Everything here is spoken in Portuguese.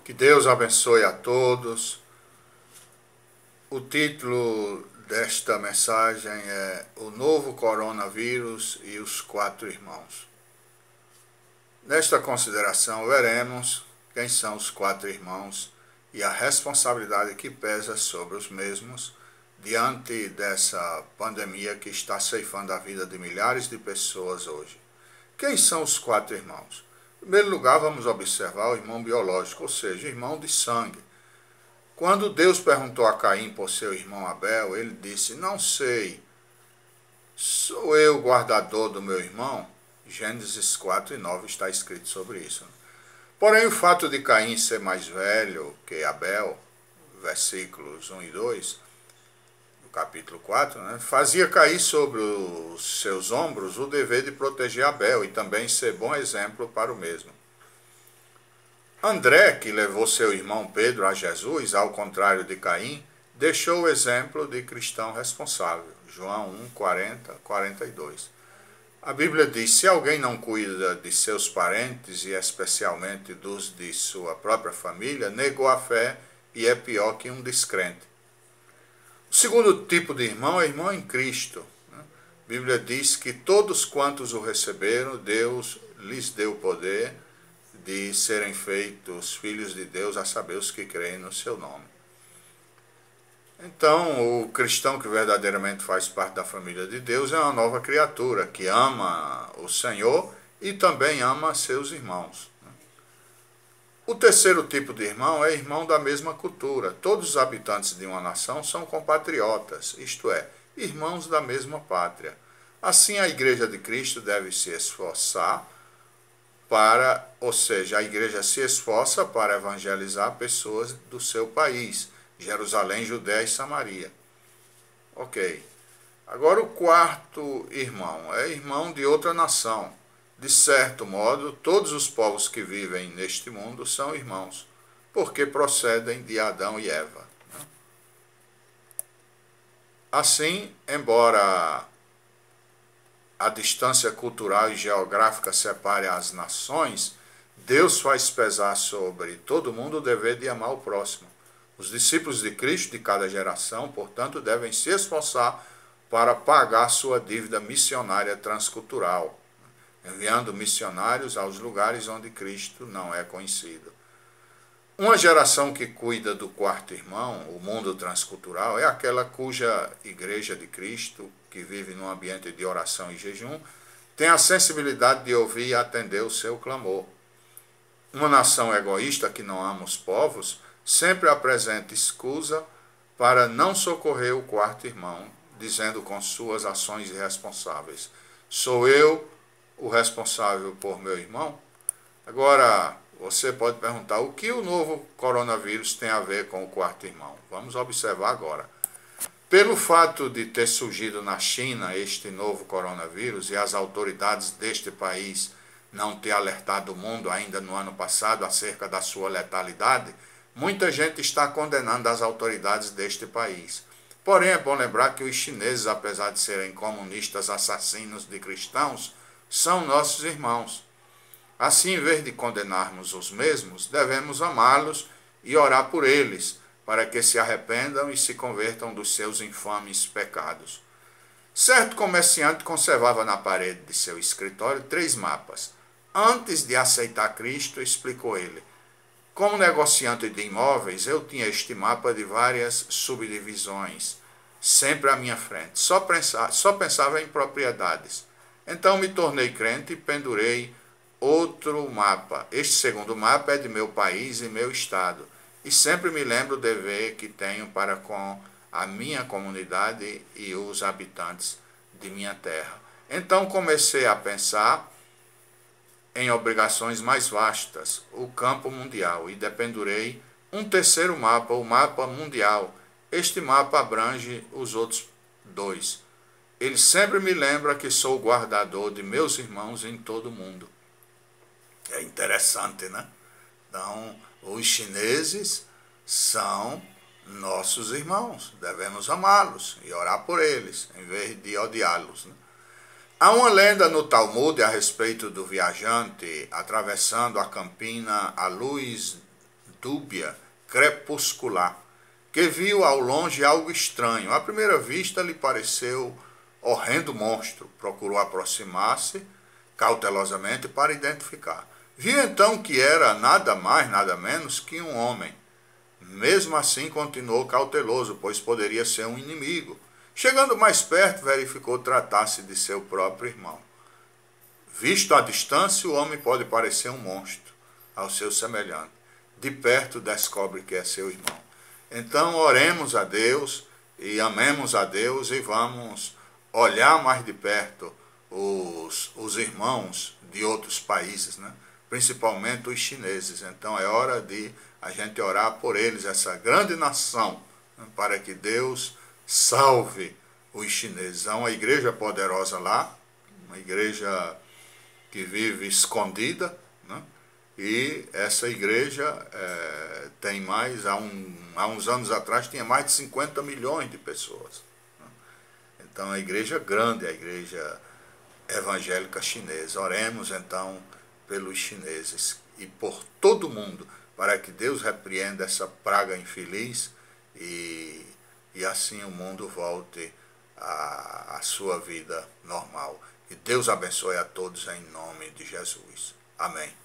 Que Deus abençoe a todos. O título desta mensagem é O Novo Coronavírus e os Quatro Irmãos. Nesta consideração, veremos quem são os quatro irmãos e a responsabilidade que pesa sobre os mesmos diante dessa pandemia que está ceifando a vida de milhares de pessoas hoje. Quem são os quatro irmãos? Em primeiro lugar, vamos observar o irmão biológico, ou seja, irmão de sangue. Quando Deus perguntou a Caim por seu irmão Abel, ele disse: não sei, sou eu o guardador do meu irmão? Gênesis 4:9 está escrito sobre isso. Porém, o fato de Caim ser mais velho que Abel, versículos 1 e 2, do capítulo 4, fazia cair sobre os seus ombros o dever de proteger Abel e também ser bom exemplo para o mesmo. André, que levou seu irmão Pedro a Jesus, ao contrário de Caim, deixou o exemplo de cristão responsável. João 1:40-42. A Bíblia diz: se alguém não cuida de seus parentes e especialmente dos de sua própria família, negou a fé e é pior que um descrente. O segundo tipo de irmão é irmão em Cristo. A Bíblia diz que todos quantos o receberam, Deus lhes deu poder de serem feitos filhos de Deus, a saber, os que creem no seu nome. Então, o cristão que verdadeiramente faz parte da família de Deus é uma nova criatura que ama o Senhor e também ama seus irmãos. O terceiro tipo de irmão é irmão da mesma cultura. Todos os habitantes de uma nação são compatriotas, isto é, irmãos da mesma pátria. Assim, a Igreja de Cristo deve se esforçar a igreja se esforça para evangelizar pessoas do seu país, Jerusalém, Judéia e Samaria. Ok. Agora o quarto irmão é irmão de outra nação. De certo modo, todos os povos que vivem neste mundo são irmãos, porque procedem de Adão e Eva. Assim, embora a distância cultural e geográfica separe as nações, Deus faz pesar sobre todo mundo o dever de amar o próximo. Os discípulos de Cristo de cada geração, portanto, devem se esforçar para pagar sua dívida missionária transcultural, enviando missionários aos lugares onde Cristo não é conhecido. Uma geração que cuida do quarto irmão, o mundo transcultural, é aquela cuja Igreja de Cristo, que vive num ambiente de oração e jejum, tem a sensibilidade de ouvir e atender o seu clamor. Uma nação egoísta que não ama os povos sempre apresenta escusa para não socorrer o quarto irmão, dizendo com suas ações irresponsáveis: sou eu o responsável por meu irmão? Agora, você pode perguntar: o que o novo coronavírus tem a ver com o quarto irmão? Vamos observar agora. Pelo fato de ter surgido na China este novo coronavírus e as autoridades deste país não ter alertado o mundo ainda no ano passado acerca da sua letalidade, muita gente está condenando as autoridades deste país. Porém, é bom lembrar que os chineses, apesar de serem comunistas assassinos de cristãos, são nossos irmãos. Assim, em vez de condenarmos os mesmos, devemos amá-los e orar por eles, para que se arrependam e se convertam dos seus infames pecados. Certo comerciante conservava na parede de seu escritório 3 mapas. Antes de aceitar Cristo, explicou ele: como negociante de imóveis, eu tinha este mapa de várias subdivisões, sempre à minha frente. Só pensava em propriedades. Então me tornei crente e pendurei outro mapa. Este segundo mapa é de meu país e meu estado, e sempre me lembro do dever que tenho para com a minha comunidade e os habitantes de minha terra. Então comecei a pensar em obrigações mais vastas, o campo mundial, e dependurei um terceiro mapa, o mapa mundial. Este mapa abrange os outros 2. Ele sempre me lembra que sou o guardador de meus irmãos em todo o mundo. É interessante, né? Então, os chineses são nossos irmãos, devemos amá-los e orar por eles, em vez de odiá-los. Há uma lenda no Talmud a respeito do viajante atravessando a campina à luz dúbia, crepuscular, que viu ao longe algo estranho. À primeira vista lhe pareceu horrendo monstro. Procurou aproximar-se cautelosamente para identificar. Viu então que era nada mais, nada menos que um homem. Mesmo assim continuou cauteloso, pois poderia ser um inimigo. Chegando mais perto, verificou tratar-se de seu próprio irmão. Visto à distância, o homem pode parecer um monstro ao seu semelhante. De perto descobre que é seu irmão. Então oremos a Deus e amemos a Deus e vamos olhar mais de perto os irmãos de outros países, né? Principalmente os chineses. Então é hora de a gente orar por eles, essa grande nação, né? Para que Deus salve os chineses. Há uma igreja poderosa lá, uma igreja que vive escondida, né? E essa igreja tem mais, há uns anos atrás, tinha mais de 50 milhões de pessoas. Né? Então, a igreja grande, a igreja evangélica chinesa. Oremos, então, pelos chineses e por todo mundo, para que Deus repreenda essa praga infeliz e assim o mundo volte à sua vida normal. Que Deus abençoe a todos em nome de Jesus. Amém.